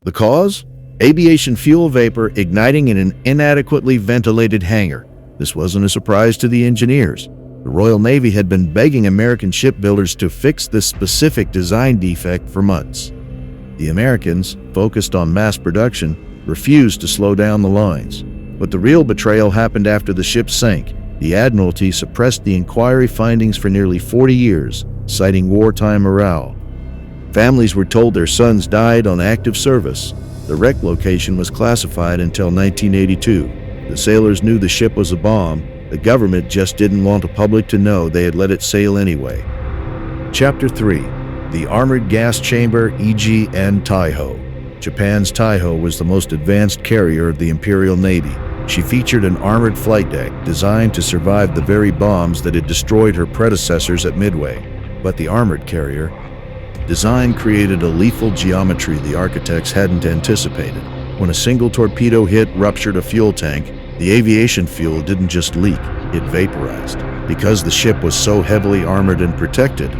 The cause? Aviation fuel vapor igniting in an inadequately ventilated hangar. This wasn't a surprise to the engineers. The Royal Navy had been begging American shipbuilders to fix this specific design defect for months. The Americans, focused on mass production, refused to slow down the lines. But the real betrayal happened after the ship sank. The Admiralty suppressed the inquiry findings for nearly 40 years, citing wartime morale. Families were told their sons died on active service. The wreck location was classified until 1982. The sailors knew the ship was a bomb. The government just didn't want the public to know they had let it sail anyway. Chapter 3. The Armored Gas Chamber IJN Taiho. Japan's Taiho was the most advanced carrier of the Imperial Navy. She featured an armored flight deck designed to survive the very bombs that had destroyed her predecessors at Midway. But the armored carrier design created a lethal geometry the architects hadn't anticipated. When a single torpedo hit ruptured a fuel tank, the aviation fuel didn't just leak, it vaporized. Because the ship was so heavily armored and protected,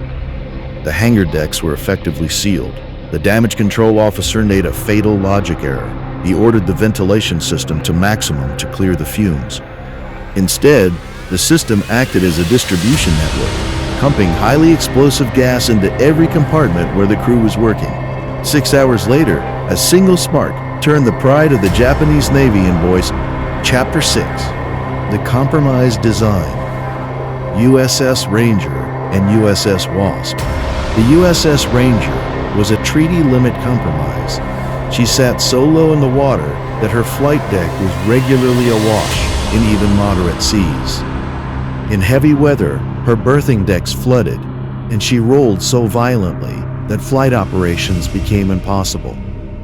the hangar decks were effectively sealed. The damage control officer made a fatal logic error. He ordered the ventilation system to maximum to clear the fumes. Instead, the system acted as a distribution network, pumping highly explosive gas into every compartment where the crew was working. 6 hours later, a single spark turned the pride of the Japanese Navy in voice. Chapter 6. The Compromised Design. USS Ranger and USS Wasp. The USS Ranger was a treaty limit compromise. She sat so low in the water that her flight deck was regularly awash in even moderate seas. In heavy weather, her berthing decks flooded, and she rolled so violently that flight operations became impossible.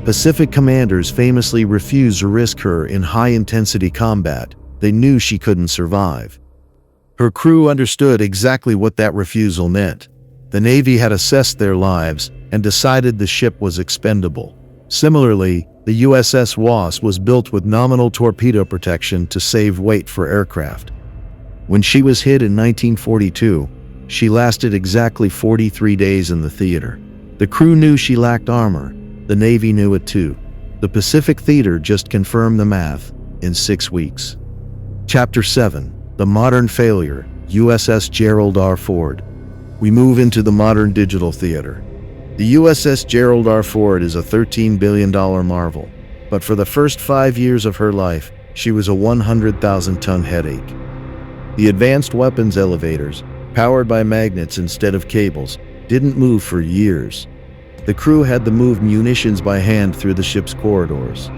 Pacific commanders famously refused to risk her in high-intensity combat. They knew she couldn't survive. Her crew understood exactly what that refusal meant. The Navy had assessed their lives and decided the ship was expendable. Similarly, the USS Wasp was built with nominal torpedo protection to save weight for aircraft. When she was hit in 1942, she lasted exactly 43 days in the theater. The crew knew she lacked armor. The Navy knew it too. The Pacific Theater just confirmed the math in 6 weeks. Chapter 7. The Modern Failure, USS Gerald R. Ford. We move into the modern digital theater. The USS Gerald R. Ford is a $13 billion marvel, but for the first 5 years of her life, she was a 100,000-ton headache. The advanced weapons elevators, powered by magnets instead of cables, didn't move for years. The crew had to move munitions by hand through the ship's corridors.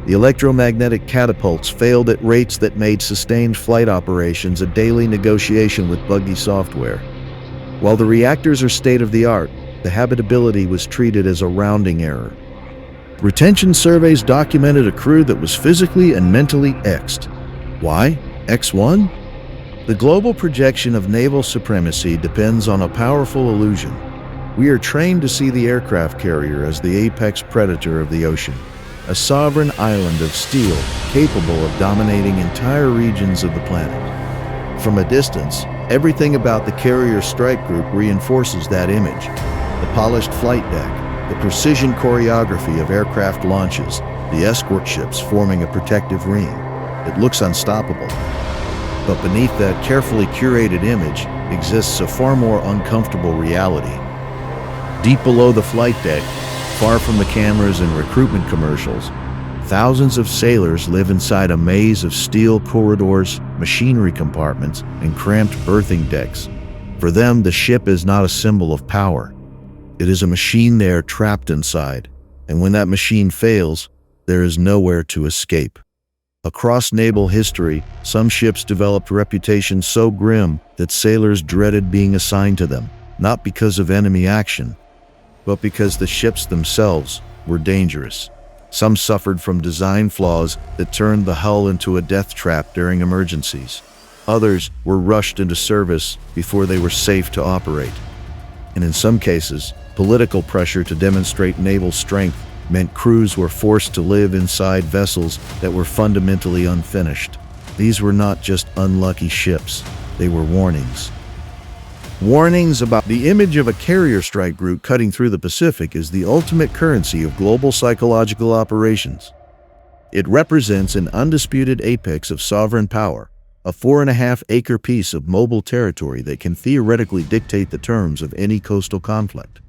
The electromagnetic catapults failed at rates that made sustained flight operations a daily negotiation with buggy software. While the reactors are state-of-the-art, the habitability was treated as a rounding error. Retention surveys documented a crew that was physically and mentally X'd. Why? X1? The global projection of naval supremacy depends on a powerful illusion. We are trained to see the aircraft carrier as the apex predator of the ocean, a sovereign island of steel capable of dominating entire regions of the planet. From a distance, everything about the carrier strike group reinforces that image. The polished flight deck, the precision choreography of aircraft launches, the escort ships forming a protective ring. It looks unstoppable. But beneath that carefully curated image exists a far more uncomfortable reality. Deep below the flight deck, far from the cameras and recruitment commercials, thousands of sailors live inside a maze of steel corridors, machinery compartments, and cramped berthing decks. For them, the ship is not a symbol of power. It is a machine they are trapped inside, and when that machine fails, there is nowhere to escape. Across naval history, some ships developed reputations so grim that sailors dreaded being assigned to them, not because of enemy action, but because the ships themselves were dangerous. Some suffered from design flaws that turned the hull into a death trap during emergencies. Others were rushed into service before they were safe to operate. And in some cases, political pressure to demonstrate naval strength meant crews were forced to live inside vessels that were fundamentally unfinished. These were not just unlucky ships, they were warnings. Warnings about the image of a carrier strike route cutting through the Pacific is the ultimate currency of global psychological operations. It represents an undisputed apex of sovereign power, a 4.5-acre piece of mobile territory that can theoretically dictate the terms of any coastal conflict.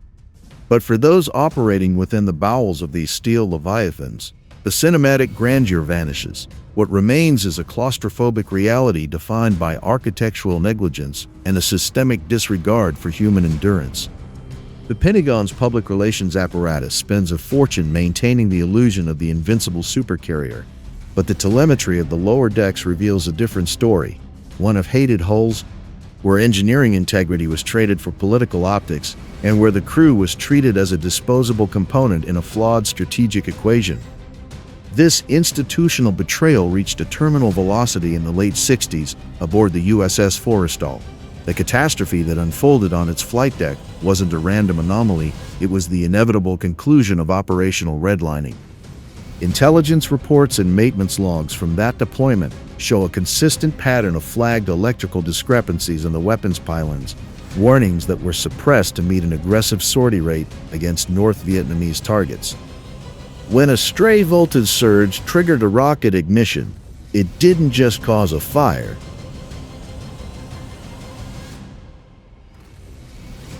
But for those operating within the bowels of these steel leviathans, the cinematic grandeur vanishes. What remains is a claustrophobic reality defined by architectural negligence and a systemic disregard for human endurance. The Pentagon's public relations apparatus spends a fortune maintaining the illusion of the invincible supercarrier, but the telemetry of the lower decks reveals a different story, one of hated hulls, where engineering integrity was traded for political optics, and where the crew was treated as a disposable component in a flawed strategic equation. This institutional betrayal reached a terminal velocity in the late 60s aboard the USS Forrestal. The catastrophe that unfolded on its flight deck wasn't a random anomaly, it was the inevitable conclusion of operational redlining. Intelligence reports and maintenance logs from that deployment show a consistent pattern of flagged electrical discrepancies in the weapons pylons, warnings that were suppressed to meet an aggressive sortie rate against North Vietnamese targets. When a stray voltage surge triggered a rocket ignition, it didn't just cause a fire,